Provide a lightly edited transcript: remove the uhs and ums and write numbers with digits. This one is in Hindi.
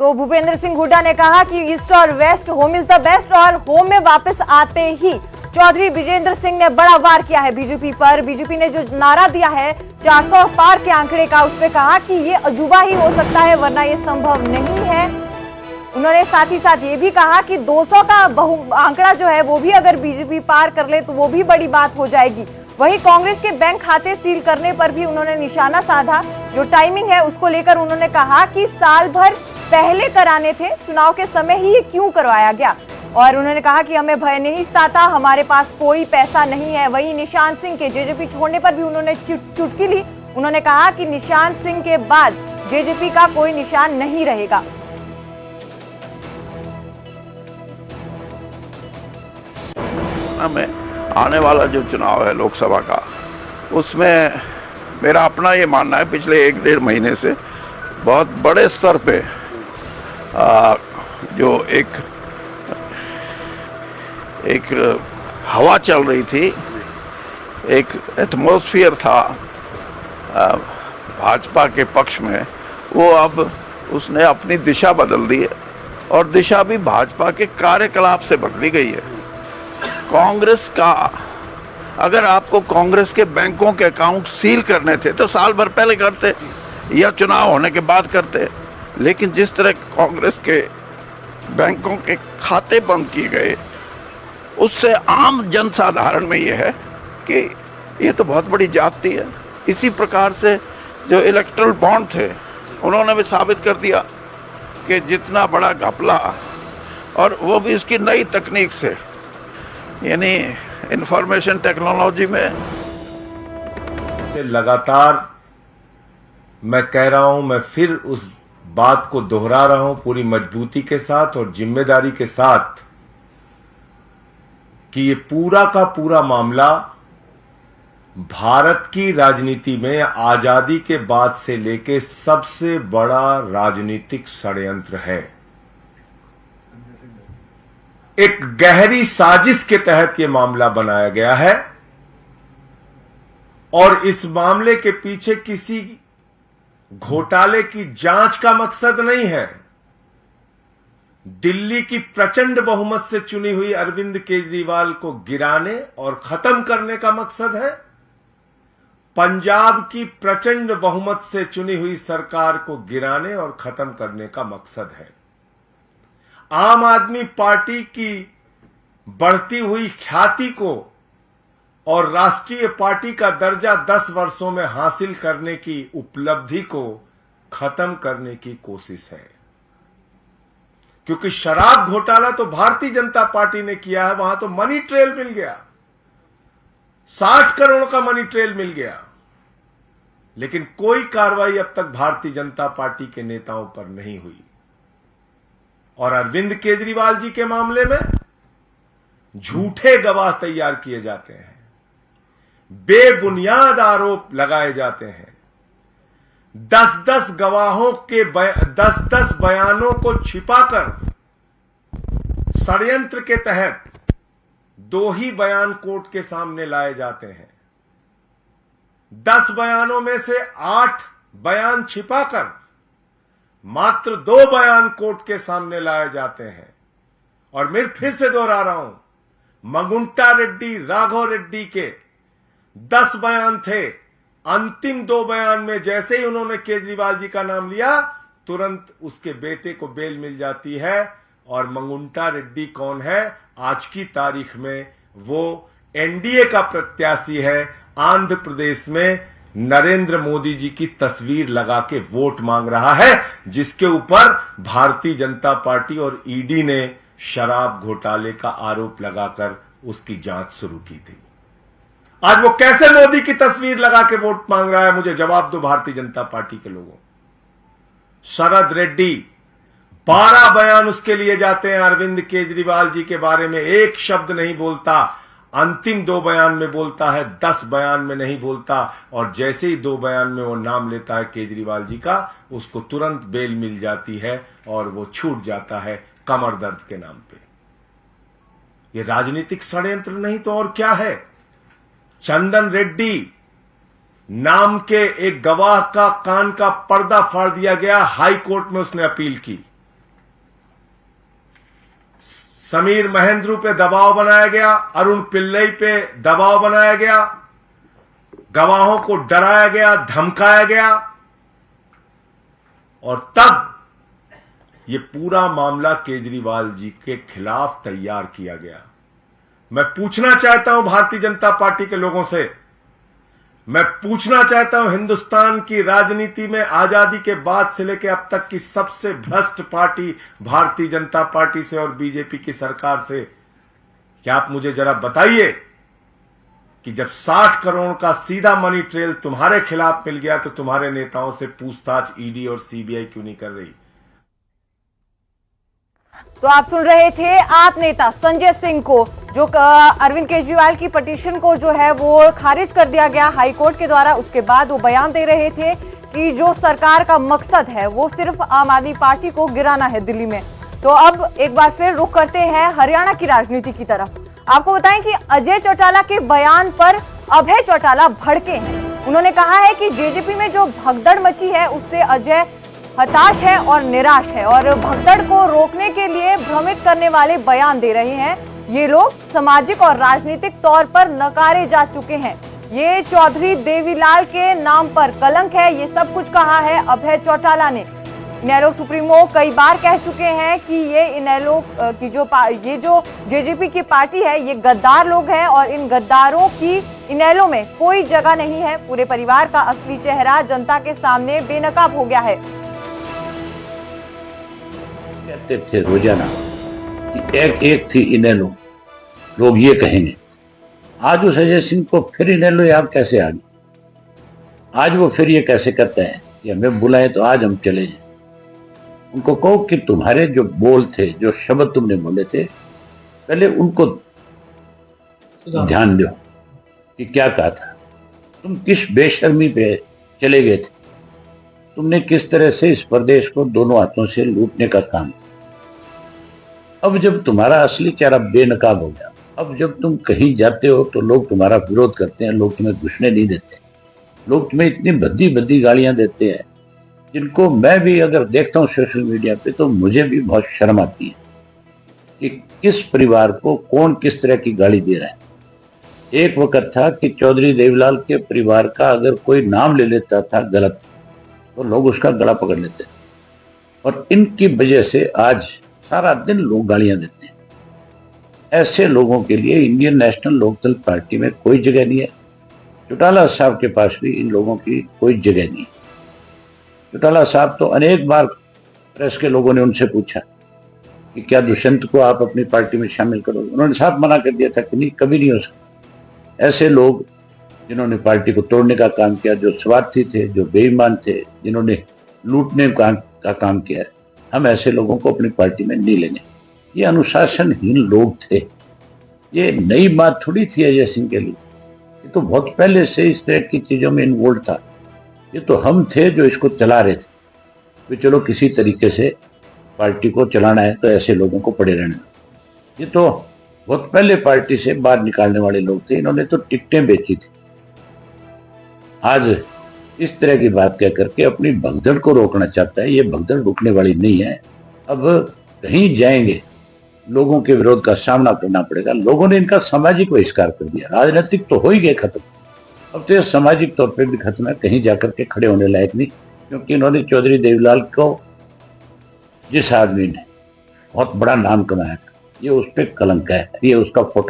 तो भूपेंद्र सिंह हुड्डा ने कहा कि ईस्ट और west, home is the best, और होम में वापस आते ही चौधरी विजेंद्र सिंह ने बड़ा वार किया है बीजेपी पर। बीजेपी ने जो नारा दिया है 400 पार के आंकड़े का, उस पर कहा कि ये अजूबा ही हो सकता है वरना ये संभव नहीं है। उन्होंने साथ ही साथ ये भी कहा कि 200 का आंकड़ा जो है वो भी अगर बीजेपी पार कर ले तो वो भी बड़ी बात हो जाएगी। वहीं कांग्रेस के बैंक खाते सील करने पर भी उन्होंने निशाना साधा। जो टाइमिंग है उसको लेकर उन्होंने कहा कि साल भर पहले कराने थे, चुनाव के समय ही ये क्यों करवाया गया। और उन्होंने कहा कि हमें भय नहीं सताता, हमारे पास कोई पैसा नहीं है। वहीं निशांत सिंह के जेजेपी छोड़ने पर भी उन्होंने चुटकी ली। उन्होंने कहा कि निशांत सिंह के बाद जेजेपी का कोई निशान नहीं रहेगा। में आने वाला जो चुनाव है लोकसभा का, उसमें मेरा अपना ये मानना है पिछले 1-1.5 महीने से बहुत बड़े स्तर पे जो एक हवा चल रही थी, एक एटमॉस्फेयर था भाजपा के पक्ष में, वो अब उसने अपनी दिशा बदल दी है और दिशा भी भाजपा के कार्यकलाप से बदली गई है। कांग्रेस का, अगर आपको कांग्रेस के बैंकों के अकाउंट सील करने थे तो साल भर पहले करते या चुनाव होने के बाद करते, लेकिन जिस तरह कांग्रेस के बैंकों के खाते बंद किए गए, उससे आम जनसाधारण में यह है कि ये तो बहुत बड़ी जाति है। इसी प्रकार से जो इलेक्ट्रल बॉन्ड थे, उन्होंने भी साबित कर दिया कि जितना बड़ा घपला, और वो भी इसकी नई तकनीक से, यानी इंफॉर्मेशन टेक्नोलॉजी में। लगातार मैं कह रहा हूं, मैं फिर उस बात को दोहरा रहा हूं पूरी मजबूती के साथ और जिम्मेदारी के साथ कि ये पूरा का पूरा मामला भारत की राजनीति में आजादी के बाद से लेके सबसे बड़ा राजनीतिक षड्यंत्र है। एक गहरी साजिश के तहत यह मामला बनाया गया है और इस मामले के पीछे किसी घोटाले की जांच का मकसद नहीं है। दिल्ली की प्रचंड बहुमत से चुनी हुई अरविंद केजरीवाल को गिराने और खत्म करने का मकसद है। पंजाब की प्रचंड बहुमत से चुनी हुई सरकार को गिराने और खत्म करने का मकसद है। आम आदमी पार्टी की बढ़ती हुई ख्याति को और राष्ट्रीय पार्टी का दर्जा 10 वर्षों में हासिल करने की उपलब्धि को खत्म करने की कोशिश है। क्योंकि शराब घोटाला तो भारतीय जनता पार्टी ने किया है, वहां तो मनी ट्रेल मिल गया, 60 करोड़ का मनी ट्रेल मिल गया, लेकिन कोई कार्रवाई अब तक भारतीय जनता पार्टी के नेताओं पर नहीं हुई। और अरविंद केजरीवाल जी के मामले में झूठे गवाह तैयार किए जाते हैं, बेबुनियाद आरोप लगाए जाते हैं। 10-10 गवाहों के 10-10 बयानों को छिपाकर षड्यंत्र के तहत 2 ही बयान कोर्ट के सामने लाए जाते हैं। 10 बयानों में से 8 बयान छिपाकर मात्र 2 बयान कोर्ट के सामने लाए जाते हैं। और मैं फिर से दोहरा रहा हूं, मगुंटा रेड्डी, राघव रेड्डी के 10 बयान थे। अंतिम 2 बयान में जैसे ही उन्होंने केजरीवाल जी का नाम लिया, तुरंत उसके बेटे को बेल मिल जाती है। और मंगुंटा रेड्डी कौन है? आज की तारीख में वो एनडीए का प्रत्याशी है। आंध्र प्रदेश में नरेंद्र मोदी जी की तस्वीर लगा के वोट मांग रहा है, जिसके ऊपर भारतीय जनता पार्टी और ईडी ने शराब घोटाले का आरोप लगाकर उसकी जांच शुरू की थी। आज वो कैसे मोदी की तस्वीर लगा के वोट मांग रहा है? मुझे जवाब दो भारतीय जनता पार्टी के लोगों। शरद रेड्डी 12 बयान उसके लिए जाते हैं, अरविंद केजरीवाल जी के बारे में एक शब्द नहीं बोलता। अंतिम 2 बयान में बोलता है, 10 बयान में नहीं बोलता। और जैसे ही 2 बयान में वो नाम लेता है केजरीवाल जी का, उसको तुरंत बेल मिल जाती है और वो छूट जाता है कमर दर्द के नाम पे। ये राजनीतिक षड्यंत्र नहीं तो और क्या है? चंदन रेड्डी नाम के एक गवाह का कान का पर्दा फाड़ दिया गया, हाई कोर्ट में उसने अपील की। समीर महेंद्रू पे दबाव बनाया गया, अरुण पिल्लई पे दबाव बनाया गया, गवाहों को डराया गया, धमकाया गया और तब ये पूरा मामला केजरीवाल जी के खिलाफ तैयार किया गया। मैं पूछना चाहता हूं भारतीय जनता पार्टी के लोगों से, मैं पूछना चाहता हूं हिंदुस्तान की राजनीति में आजादी के बाद से लेकर अब तक की सबसे भ्रष्ट पार्टी भारतीय जनता पार्टी से और बीजेपी की सरकार से, क्या आप मुझे जरा बताइए कि जब 60 करोड़ का सीधा मनी ट्रेल तुम्हारे खिलाफ मिल गया तो तुम्हारे नेताओं से पूछताछ ईडी और सीबीआई क्यों नहीं कर रही? तो आप सुन रहे थे आप नेता संजय सिंह को, जो अरविंद केजरीवाल की पिटीशन को जो है वो खारिज कर दिया गया हाई कोर्ट के द्वारा। उसके बाद वो बयान दे रहे थे कि जो सरकार का मकसद है वो सिर्फ आम आदमी पार्टी को गिराना है दिल्ली में। तो अब एक बार फिर रुख करते हैं हरियाणा की राजनीति की तरफ। आपको बताएं कि अजय चौटाला के बयान पर अभय चौटाला भड़के हैं। उन्होंने कहा है कि जेजेपी में जो भगदड़ मची है उससे अजय हताश है और निराश है और भगदड़ को रोकने के लिए भ्रमित करने वाले बयान दे रहे हैं। ये लोग सामाजिक और राजनीतिक तौर पर नकारे जा चुके हैं। ये चौधरी देवीलाल के नाम पर कलंक है, ये सब कुछ कहा है अभय चौटाला ने। इनेलो सुप्रीमो कई बार कह चुके हैं कि ये इनेलो की ये जो जेजेपी की पार्टी है ये गद्दार लोग हैं और इन गद्दारों की इनेलो में कोई जगह नहीं है। पूरे परिवार का असली चेहरा जनता के सामने बेनकाब हो गया है। कहते थे रोजाना कि एक थी इनेलो, लोग ये कहेंगे। आज उस अजय सिंह को फिर इनेलो याद कैसे आ गई? आज वो फिर ये कैसे कहते हैं कि हमें बुलाए तो आज हम चले जाए? उनको कहो कि तुम्हारे जो बोल थे, जो शब्द तुमने बोले थे, पहले उनको ध्यान दो कि क्या कहा था। तुम किस बेशर्मी पे चले गए थे, तुमने किस तरह से इस प्रदेश को दोनों हाथों से लूटने का काम। अब जब तुम्हारा असली चेहरा बेनकाब हो गया, अब जब तुम कहीं जाते हो तो लोग तुम्हारा विरोध करते हैं, लोग तुम्हें घुसने नहीं देते, लोग तुम्हें इतनी भद्दी भद्दी गालियां देते हैं जिनको मैं भी अगर देखता हूं सोशल मीडिया पे तो मुझे भी बहुत शर्म आती है कि किस परिवार को कौन किस तरह की गाली दे रहा है। एक वक्त था कि चौधरी देवीलाल के परिवार का अगर कोई नाम ले लेता था गलत तो लोग उसका गला पकड़ लेते थे और इनकी वजह से आज सारा दिन लोग गालियां देते हैं। ऐसे लोगों के लिए इंडियन नेशनल लोकदल पार्टी में कोई जगह नहीं है। चौटाला साहब के पास भी इन लोगों की कोई जगह नहीं है। चौटाला साहब तो अनेक बार प्रेस के लोगों ने उनसे पूछा कि क्या दुष्यंत को आप अपनी पार्टी में शामिल करो, उन्होंने साफ मना कर दिया था कि नहीं, कभी नहीं हो सकता। ऐसे लोग जिन्होंने पार्टी को तोड़ने का काम किया, जो स्वार्थी थे, जो बेईमान थे, जिन्होंने लूटने का काम किया, हम ऐसे लोगों को अपनी पार्टी में नहीं लेंगे। ये अनुशासनहीन लोग थे। ये नई बात थोड़ी थी अजय सिंह के लिए, ये तो बहुत पहले से इस तरह की चीजों में इन्वॉल्व था। ये तो हम थे जो इसको चला रहे थे कि चलो किसी तरीके से पार्टी को चलाना है तो ऐसे लोगों को पड़े रहना। ये तो बहुत पहले पार्टी से बाहर निकालने वाले लोग थे, इन्होंने तो टिकटें बेची थी। आज इस तरह की बात कह करके अपनी भगदड़ को रोकना चाहता है। ये भगदड़ रुकने वाली नहीं है। अब कहीं जाएंगे लोगों के विरोध का सामना करना पड़ेगा। लोगों ने इनका सामाजिक बहिष्कार कर दिया, राजनीतिक तो हो ही गए खत्म, अब तो ये सामाजिक तौर पे भी खत्म है। कहीं जाकर के खड़े होने लायक नहीं, क्योंकि इन्होंने चौधरी देवीलाल को, जिस आदमी ने बहुत बड़ा नाम कमाया था, ये उस पर कलंक है। ये उसका फोटो